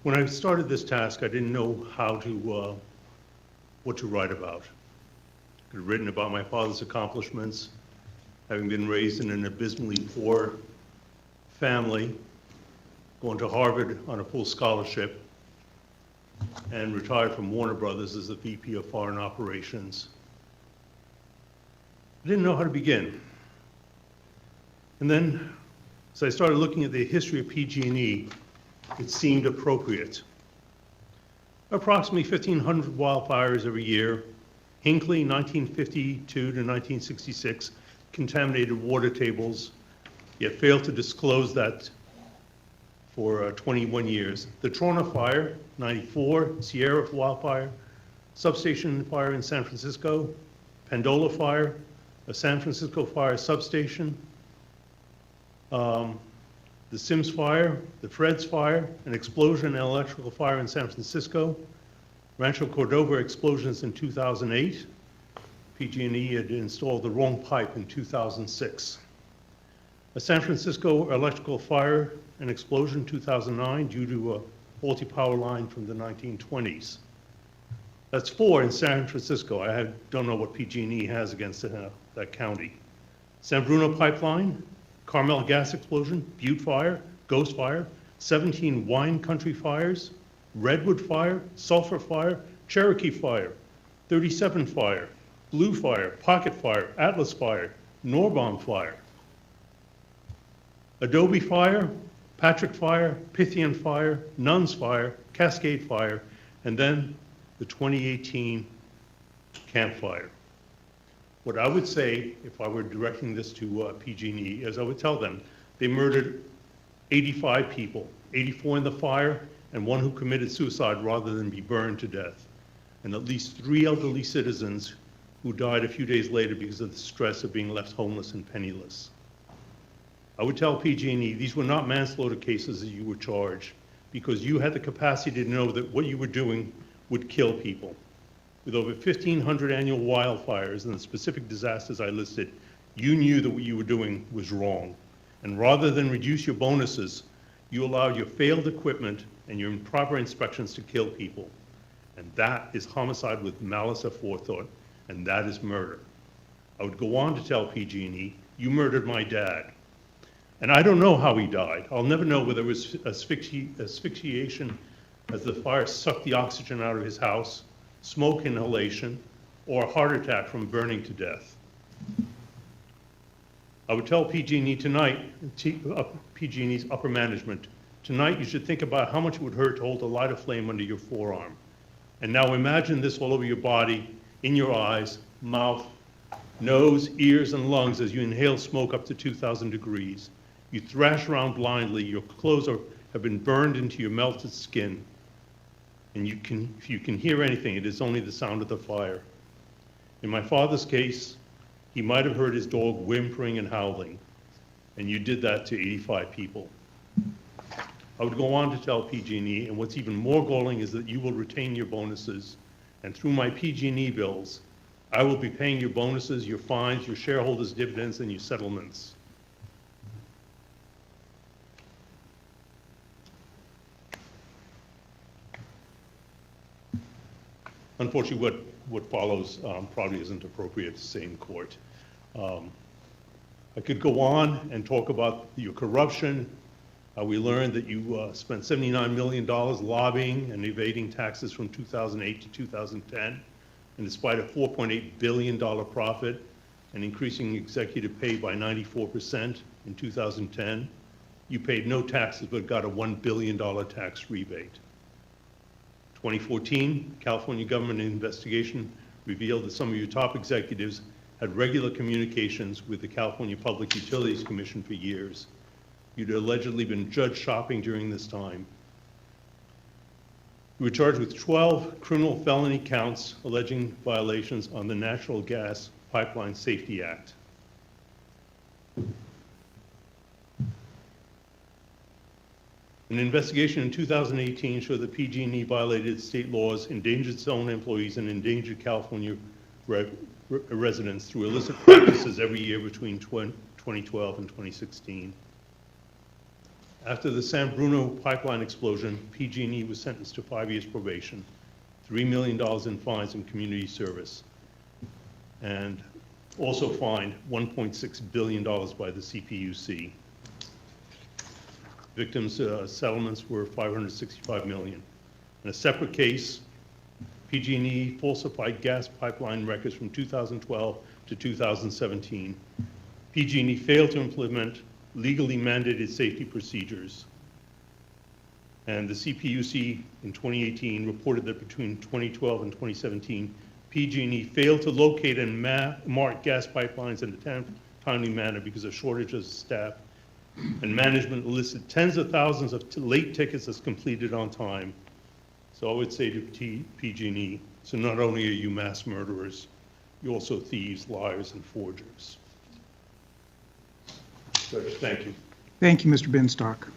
When I started this task, I didn't know what to write about. I could have written about my father's accomplishments, having been raised in an abysmally poor family, going to Harvard on a full scholarship, and retired from Warner Brothers as the VP of Foreign Operations. I didn't know how to begin. And then, as I started looking at the history of PG&E, it seemed appropriate. Approximately 1,500 wildfires every year. Hinckley, 1952 to 1966, contaminated water tables, yet failed to disclose that for 21 years. The Trona Fire, 94, Sierra Wildfire, substation fire in San Francisco, Pandola Fire, a San Francisco fire substation, the Sims Fire, the Fred's Fire, an explosion and electrical fire in San Francisco, Rancho Cordova explosions in 2008. PG&E had installed the wrong pipe in 2006. A San Francisco electrical fire and explosion in 2009 due to a faulty power line from the 1920s. That's 4 in San Francisco. I don't know what PG&E has against that county. San Bruno Pipeline, Carmel gas explosion, Butte Fire, Ghost Fire, 17 wine country fires, Redwood Fire, Sulphur Fire, Cherokee Fire, 37 Fire, Blue Fire, Pocket Fire, Atlas Fire, Norbom Fire, Adobe Fire, Patrick Fire, Pythian Fire, Nuns Fire, Cascade Fire, and then the 2018 Campfire. What I would say, if I were directing this to PG&E, is I would tell them they murdered 85 people, 84 in the fire, and 1 who committed suicide rather than be burned to death, and at least 3 elderly citizens who died a few days later because of the stress of being left homeless and penniless. I would tell PG&E these were not manslaughter cases that you were charged because you had the capacity to know that what you were doing would kill people. With over 1,500 annual wildfires and the specific disasters I listed, you knew that what you were doing was wrong. And rather than reduce your bonuses, you allowed your failed equipment and your improper inspections to kill people. And that is homicide with malice aforethought, and that is murder. I would go on to tell PG&E, you murdered my dad. And I don't know how he died. I'll never know whether it was asphyxiation as the fire sucked the oxygen out of his house, smoke inhalation, or a heart attack from burning to death. I would tell PG&E tonight, PG&E's upper management, tonight you should think about how much it would hurt to hold a lighter flame under your forearm. And now imagine this all over your body, in your eyes, mouth, nose, ears, and lungs as you inhale smoke up to 2,000 degrees. You thrash around blindly, your clothes have been burned into your melted skin. And if you can hear anything, it is only the sound of the fire. In my father's case, he might have heard his dog whimpering and howling, and you did that to 85 people. I would go on to tell PG&E, and what's even more galling is that you will retain your bonuses, and through my PG&E bills, I will be paying your bonuses, your fines, your shareholders' dividends, and your settlements. Unfortunately, what follows probably isn't appropriate to say in court. I could go on and talk about your corruption. We learned that you spent $79 million lobbying and evading taxes from 2008 to 2010, and despite a $4.8 billion profit and increasing executive pay by 94% in 2010, you paid no taxes but got a $1 billion tax rebate. 2014, California government investigation revealed that some of your top executives had regular communications with the California Public Utilities Commission for years. You'd allegedly been judge shopping during this time. You were charged with 12 criminal felony counts alleging violations on the Natural Gas Pipeline Safety Act. An investigation in 2018 showed that PG&E violated state laws, endangered its own employees, and endangered California residents through illicit practices every year between 2012 and 2016. After the San Bruno pipeline explosion, PG&E was sentenced to 5 years probation, $3 million in fines and community service, and also fined $1.6 billion by the CPUC. Victims' settlements were $565 million. In a separate case, PG&E falsified gas pipeline records from 2012 to 2017. PG&E failed to implement legally mandated safety procedures. And the CPUC in 2018 reported that between 2012 and 2017, PG&E failed to locate and mark gas pipelines in a timely manner because of shortages of staff, and management listed tens of thousands of late tickets as completed on time. So I would say to PG&E, so not only are you mass murderers, you're also thieves, liars, and forgers. Judge, thank you. Thank you, Mr. Binstock.